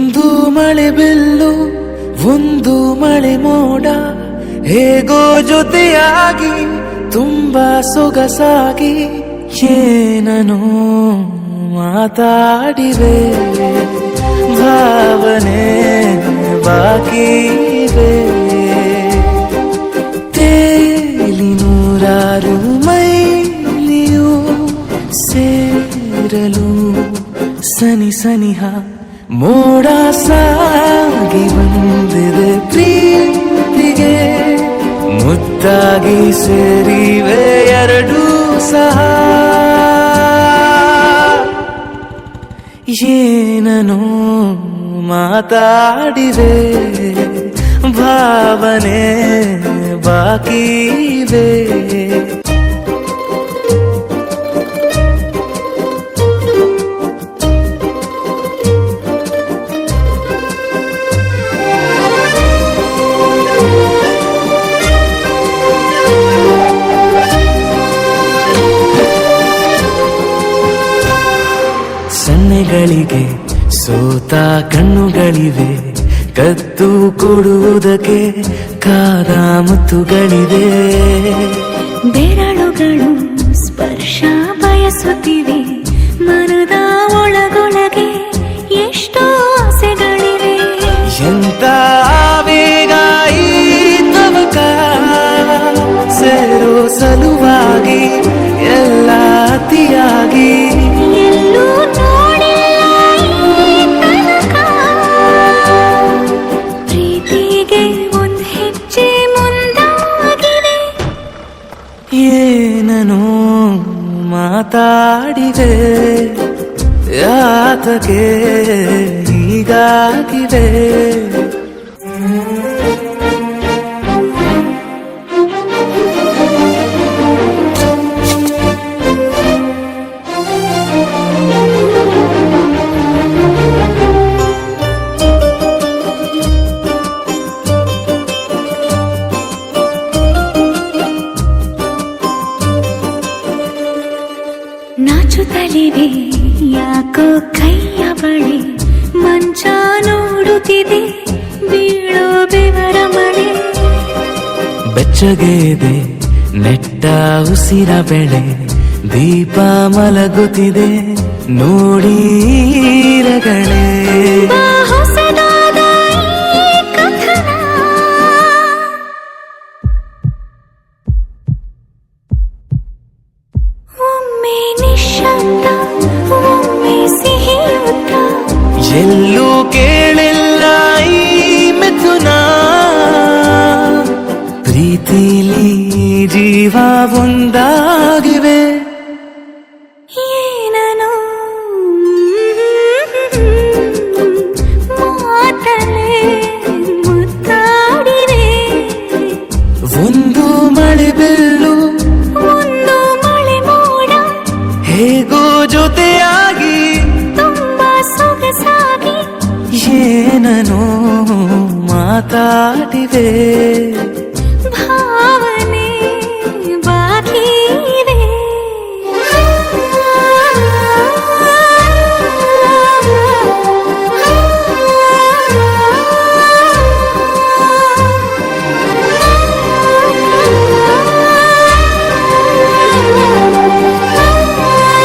ಒಂದು ಮಳೆ ಬಿಲ್ಲು ಒಂದು ಮಳೆ ಮೋಡ ಹೇಗೋ ಜೊತೆಯಾಗಿ ತುಂಬಾ ಸೊಗಸಾಗಿ ಏನನೋ ಮಾತಾಡಿವೆ ಭಾವನೆ ಬಾಕಿ ಇವೆ ತೇಲಿ ನೂರಾರು ಮೈಲಿಯು ಸೇರಲು ಸನಿ ಸನಿಹ ಮೋಡ ಸಾಗಿ ಬಂದಿದೆ ಪ್ರೀತಿಗೆ ಮುತ್ತಾಗಿ ಸೇರಿವೆ ಎರಡೂ ಸಹ ಏನನೋ ಮಾತಾಡಿವೆ ಭಾವನೆ ಬಾಕಿ ಇವೆ ಸನ್ನೆಗಳಿಗೆ ಸೋತ ಕಣ್ಣುಗಳಿವೆ ಕತ್ತು ಕೊಡುವುದಕ್ಕೆ ಕಾದ ಮುತ್ತುಗಳಿವೆ ಬೆರಳುಗಳು ಸ್ಪರ್ಶ ಬಯಸುತ್ತಿವೆ ಮನದ ಒಳಗೊಳಗೆ ಎಷ್ಟೋ ಆಸೆಗಳಿವೆ ಎಂತ ಆವೇಗ ಈ ತವಕ ಸೇರೋ ಸಲುವಾಗಿ ಎಲ್ಲ ಅತಿಯಾಗಿ ಎಲ್ಲೂ ನೋಡಿಲ್ಲ ಈ ತನಕ ಪ್ರೀತಿಗೆ ಒಂದು ಹೆಜ್ಜೆ ಮುಂದಾಗಿದೆ ಏನನೋ ಮಾತಾಡಿದೆ ಯಾತಕ್ಕೆ ಹೀಗಾಗಿದೆ ನಾಚುತ್ತಲಿವೆ ಯಾಕೋ ಕೈಯ ಬಳಿ ಮಂಚ ನೋಡುತ್ತಿದೆ ಬೀಳೋ ಬೆವರ ಮಳೆ ಬೆಚ್ಚಗೆದೆ ನೆಟ್ಟ ಉಸಿರ ಬೆಳೆ ದೀಪ ಮಲಗುತ್ತಿದೆ ನೋಡೀರಗಳೇ ಹೊಸದಾದ ಈ ಕಥನ ಒಮ್ಮೆ ನಿಶಬ್ದ ಒಮ್ಮೆ ಸಿಹಿಯುತ್ತ ಎಲ್ಲೂ ಕೇಳಿಲ್ಲ ಈ ಮಿಥುನ ಪ್ರೀತಿಲಿ ಜೀವ ಒಂದಾಗಿವೆ ಏನನೋ ಮಾತಲೇ ಮುತ್ತಾಡಿವೆ ಒಂದು ಮಳೆ ಬಿಲ್ಲು ಒಂದು ಮಳೆ ಮೋಡ ಹೇಗೋ ಜೊತೆಯಾಗಿ ತುಂಬಾ ಸೊಗಸಾಗಿ ಏನನೋ ಮಾತಾಡಿವೆ